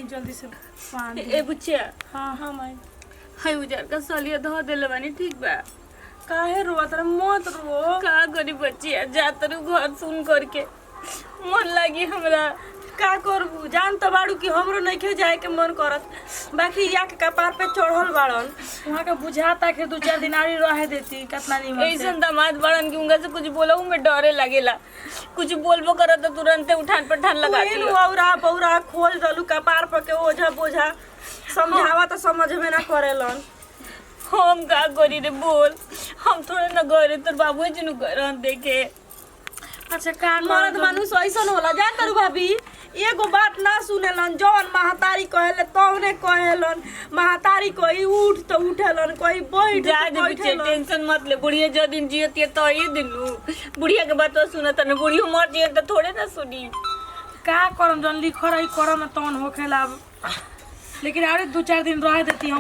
जल्दी से पानी ए बुचिया। हाँ हाँ माई हाय उजार का सलिया धो देले बानी ठीक बा। काहे रोत रे मत रो का करी बचिया जा तरु घर सुन करके मन लागी हमरा। का करबू जान तो बाड़ू कि हमरो नइखे जाए के मन करत बाकी या के कपार पे चढ़ल बाड़न वहां के बुझाता कि 2-4 दिन आरी रहे देती कितना निमन से ऐसन दामाद बड़न की उनका से कुछ बोलऊ में डरे लगेला। कुछ बोलबो करत तो तुरंत उठान पठान लगा दी। औरा बौरा खोल दलू कपार पर के ओझा बोझा समझावा तो समझ में ना करेलन। हम का करी रे बोल। हम थोड़े ना गए तोर बाबू जी नु करन देखे। अच्छा का मर्द मानुष ऐसन होला जान तारू भाभी एगो बात ना सुनेलन जवन महतारी कहेले तौने कहेलन महतारी कोई उठ तो उठेलन कोई बैठ जा दे बच्चे टेंशन मत ले। बुढ़िया जो दिन जियती है तो ये दिन बुढ़िया के बात सुनत न बुढ़िया मर जिए तो थोड़े ना सुनी। का करम जन लिखो रही करम में तौन होखेला लेकिन अरे 2-4 दिन रह देती हम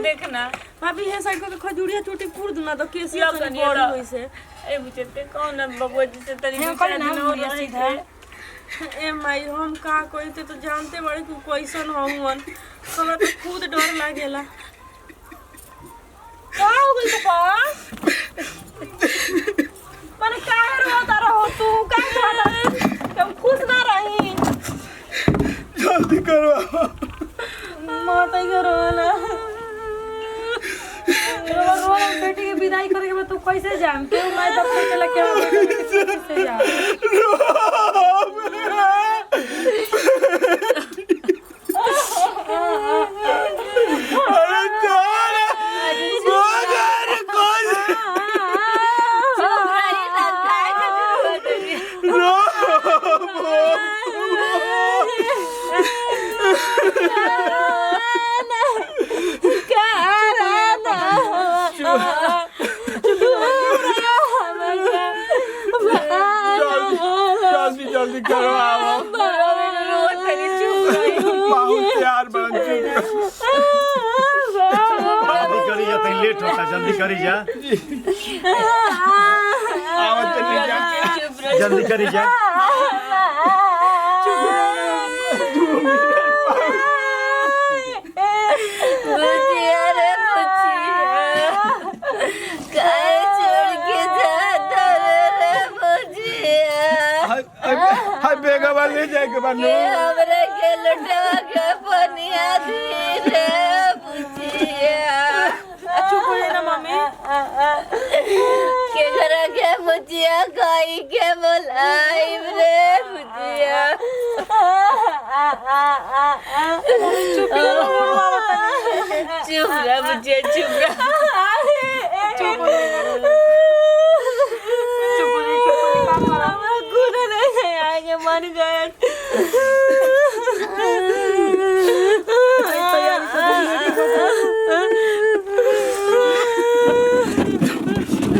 देखना भाभी हे साइड को खजूरिया चोटी पूर दूना तो केसिया तो बड़ी होई से ए बुच्चे ते कौन बबुआ जी से तरी बिचारा दिन हो रही सीधा ए माई हम का कहते तो जानते बड़े कि कैसन हवन हमरा तो खुद डर लागेला। का हो गइल पापा माने काहे रोता रहो तू का कहला हम खुश ना रही जल्दी करो माता करो ना रो बेटी के विदाई करे के बाद तू कैसे जाम के मैं तब चला के कैसे जा जल्दी करो आओ बहुत प्यार बन जल्दी करी जा तई लेट होता जल्दी करी जा आओ चली जा जल्दी करी जा हाय बेगा वाले जाके बनो हमरा के लुटवा के पनिया दी रे बुचिया। चुप हो ना मम्मी के घर के बुचिया गाई के बोलाई रे बुचिया। चुप रह बुचिया चुप रह चुप आगे मन गए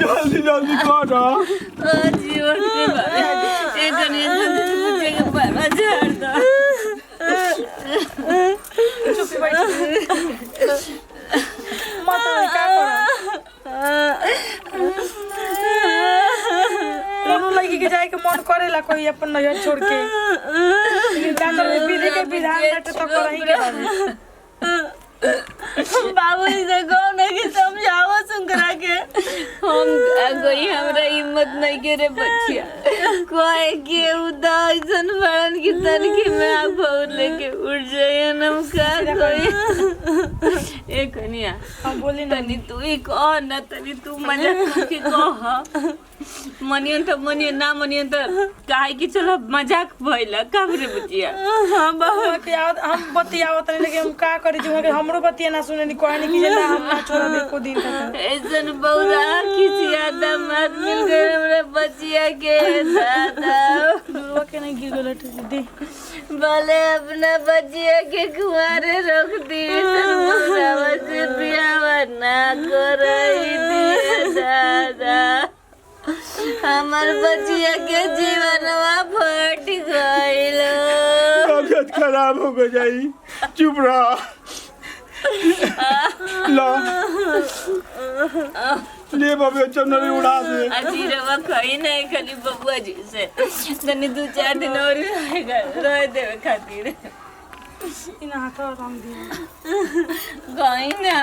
जल्दी जल्दी करो जीवन के बारे एक ने बुचिया के बारे झाड़ दो। चुप बैठ मत का करो लड़की के जाए के मन करेला कोई अपन नजर छोड़ के लेकिन का करे विधि के विधान बाटे तो करही के बाबू बाबूजी से कौन है कि समझाओ सुनकरा के हम कोई हमरा हिम्मत नहीं के रे बच्चिया कोई के उदासन बड़न की तनकी में आप बहुत लेके उठ जाए नम का कोई ए कनिया हम बोली ना तनी तू ही कह ना तनी तू मजा के कह मनियन तो मनियन ना मनियन तो काहे कि चलो मजाक भइला का रे बच्चिया। हां बाबू के हम बतियावत नहीं लेकिन हम का करी जो हमरो बतिया ना सुने नी कहनी कि ना हम ना छोड़ दे को दिन तक ऐसन बौरा किसिया दामाद मिल गए हमरे बच्चिया के दादा दूरवा के नहीं गिर गलट दे भले अपना बच्चिया के कुंवारे रख दी बौरा से बियाह ना करई दी दादा हमार बच्चिया के जीवनवा फट गइल तबियत खराब हो गई चुप रहो लो ले बाबू चन्नरी उड़ा दे अजी रवा खाई नहीं खाली बबुआ जी से तनी 2-4 दिन और रहेगा रह देवे खातिर इन हाथ राम दिया गई ना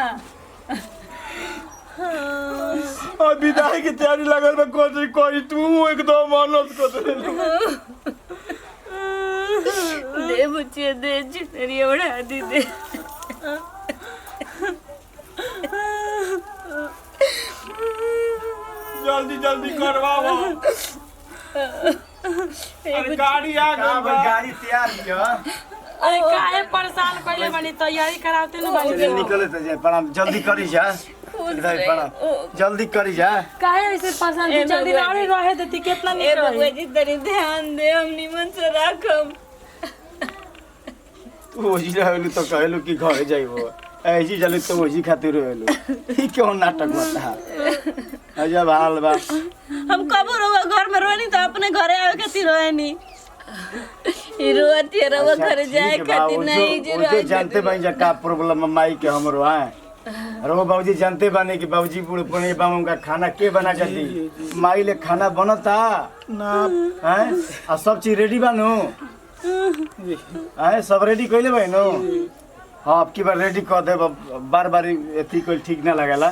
और विदाई की तैयारी लगल में कोई तू एकदम मानस को दे बच्चे दे चितरी उड़ा दी दे जल्दी जल्दी करवाओ अरे गाड़ी आ गई बा गाड़ी तैयार किया अरे काहे परेशान कइले बानी तैयारी करावते न बानी निकले तो जाए प्रणाम जल्दी करी जा इधर प्रणाम जल्दी करी जा काहे ऐसे परेशान तू जल्दी रावड़ी रहे देती कितना ए निक बबुआ रही जी तनी ध्यान दे हम निमन से राखम तू ओजी रहलू तो कहलू कि घर जाइबो ऐसी जल्दी तो ओजी खातिर रहलू ई क्यों नाटक बता अजब हाल बा हम कब रोवा घर में रोनी तो अपने घरे आवे खातिर रोनी रोती रवा घर जाए खातिर नहीं जे जो जानते बानी जा का प्रॉब्लम माई के हमरो है रो बाबूजी जानते बानी कि बाबूजी बूढ़े पुणे बामू का खाना के बना जल्दी माई ले खाना बनता ना हैं आ सब चीज रेडी बानू हैं सब रेडी कइले बानो हां अब की बार रेडी कर दे बार बार एथी कोई ठीक ना लागला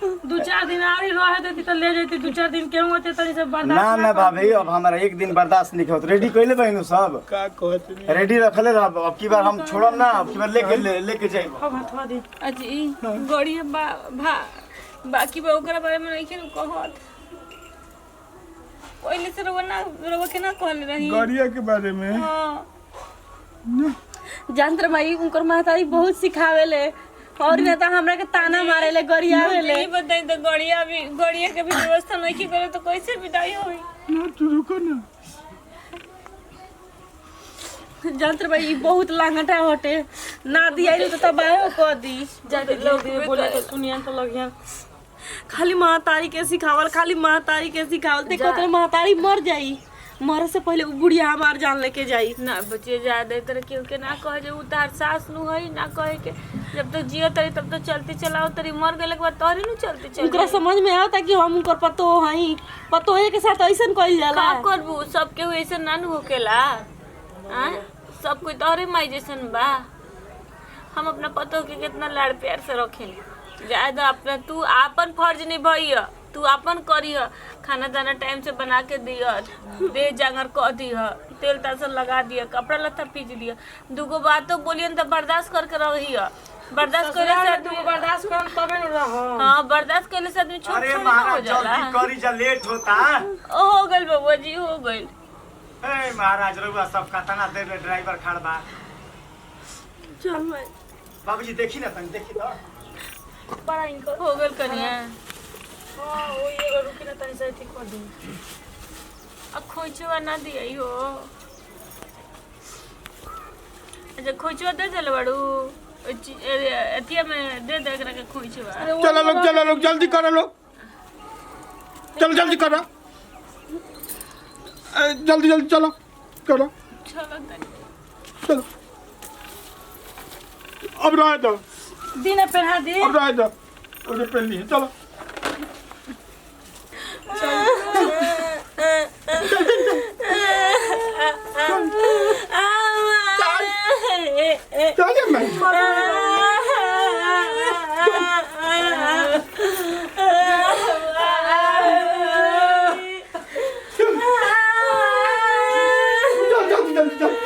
2-4 दिन आरी रहे देती तो ले जाती 2-4 दिन केहू होते तनी सब बर्दाश्त ना ना भाभी अब हमारा एक दिन बर्दाश्त नहीं होत रेडी कइले बानो सब का कहत रेडी रखले रहब अब की बार हम छोड़म ना अब की बार लेके जाइब हम हथवा दे अजी गड़िया बाकी बा ओकरा बारे में नहीं केनु कहत पहले से रवा के ना कहल रही गाड़िया के बारे में हां जानतर माई उनकर महतारी बहुत सिखावेले और ना तो हमरा के ताना मारेले गरियावेले नहीं बताई तो गड़िया के भी व्यवस्था नहीं की करे तो कैसे विदाई होई ना तू रुको ना जानतर भाई बहुत लांगटा होटे ना दिया तो तबाह कर दी जाते लोग बोले तो सुनिया तो लगिया खाली महतारी के सिखावल देखो तो महतारी मर जाई मरे से पहले उ बुढ़िया हमार जान लेके जाई ना बच्चे ज्यादा तरह क्यों के ना कहे जे उतार सास नु हई ना कहे के जब तक जियो तरी तब तो चलते चलाओ तरी मर गेले के बाद तोहरी नु चलते चल उनकरा समझ में आवता कि हम उनकर पतो हई पतो के साथ ऐसन कइल जाला का करबू सब के ऐसे ना नु होकेला हां सब कोई तोहरे माई जैसन बा हम अपना पतो के कितना लाड़ प्यार से रखेली ज्यादा अपना तू आपन फर्ज निभाइय तू अपन करिह खाना दाना टाइम से बना के दिह दे जांगर क दिह तेल तासन लगा दिह कपड़ा लत्ता पीच दिह दुगो बातों बोलियन तो बर्दाश्त करके रहिय बर्दाश्त करे से तू बर्दाश्त करम तबे न रह हां बर्दाश्त करले से आदमी छोट अरे छोट हो महाराज जाला जल्दी करी जा लेट होता हो गइल बाबू जी हो गइल ए महाराज रउआ सब कतना देर में ड्राइवर खड़ बा चल मैं बाबूजी देखी ना तनी देखी तो बड़ा इनकर हो गइल कनिया हां ओ ये रुकी ना तनी से ठीक कर दी अब खोचवा ना दियई हो अच्छा खोचवा दे चल बड़ू एतिया में दे दे एकरा के खोचवा चलो लोग जल्दी करो लोग चलो जल्दी करो जल्दी चलो करो चलो तनी चलो अब रह दो दिन पहना दी अब रह दो मुझे पहन ली चलो चल मैं जल्दी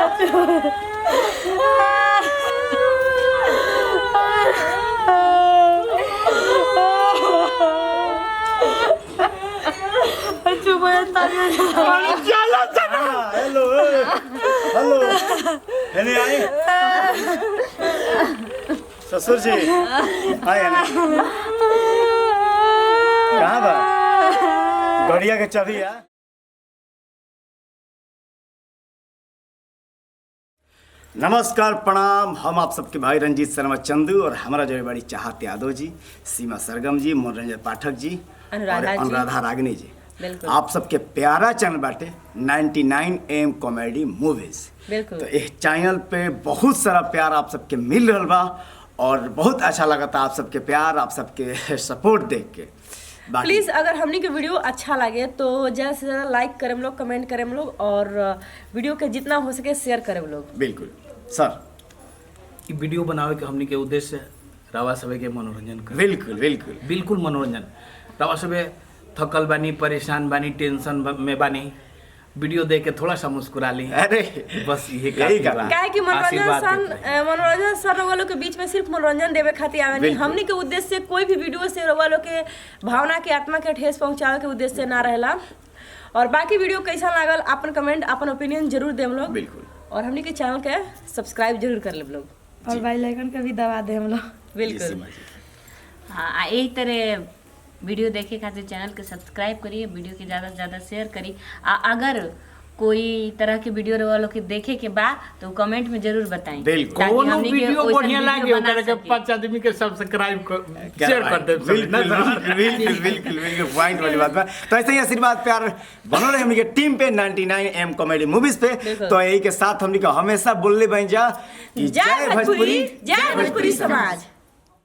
चलो चलो हेलो हेलो हेने आए ससुर जी आए ना कहाँ बा गड़िया के चाबी है। नमस्कार प्रणाम, हम आप सबके भाई रंजीत शर्मा चंदू और हमारा जो बड़ी चाहत यादव जी, सीमा सरगम जी, मनोरंजन पाठक जी और अनुराधा रागिनी जी, आप सबके प्यारा चैनल बाटे 99 AM कॉमेडी मूवीज। बिल्कुल। तो इस चैनल पे बहुत सारा प्यार आप सबके मिल रहा बा और बहुत अच्छा लगा था आप सबके प्यार, आप सबके सपोर्ट देख के। प्लीज़ अगर हमनी के वीडियो अच्छा लगे तो ज़्यादा से ज़्यादा लाइक करें हम लोग, कमेंट करें हम लोग और वीडियो के जितना हो सके शेयर करें हम लोग। बिल्कुल सर, ई वीडियो बनावे के हमनी के उद्देश्य रवा सभे के मनोरंजन कर। बिल्कुल बिल्कुल बिल्कुल मनोरंजन। रवा सभे थकल बानी, परेशान बानी, टेंशन में बानी, वीडियो देख के थोड़ा सा मुस्कुरा ली। अरे बस यही यही काफी करना। बा। काहे कि आशीर्वाद देते हैं। मनोरंजन सर वालों के बीच में सिर्फ मनोरंजन देवे खातिर आवे नहीं। बिल्कुल। हमनी के उद्देश्य से कोई भी वीडियो से वालों के भावना के, आत्मा के ठेस पहुंचावे के उद्देश्य से ना रहेला। और बाकी वीडियो कैसा लागल अपन कमेंट, अपन ओपिनियन जरूर देम लोग। बिल्कुल। और हमनी के चैनल के सब्सक्राइब जरूर कर लेब लोग और बेल आइकन का भी दबा दे हम लोग। बिल्कुल। हाँ, यही तरह वीडियो देखे खातिर चैनल के सब्सक्राइब करिए, वीडियो के ज़्यादा से ज़्यादा शेयर करिए। अगर कोई तरह के वीडियो वालों के देखे के बाद तो कमेंट में जरूर बताएं। बिल्कुल। ताकि कोनो हमनी के वीडियो वैसन बढ़िया वीडियो लागे बना ओकरा के सके। 5 आदमी के सब्सक्राइब शेयर कर दे। बिल्कुल पॉइंट वाली बात बा। तो ऐसे ही आशीर्वाद प्यार बनो रहे हमनी के टीम पे 99 AM कॉमेडी मूवीज पे। तो यही के साथ हमनी के हमेशा बोलले बन जा कि जय भोजपुरी, जय भोजपुरी समाज।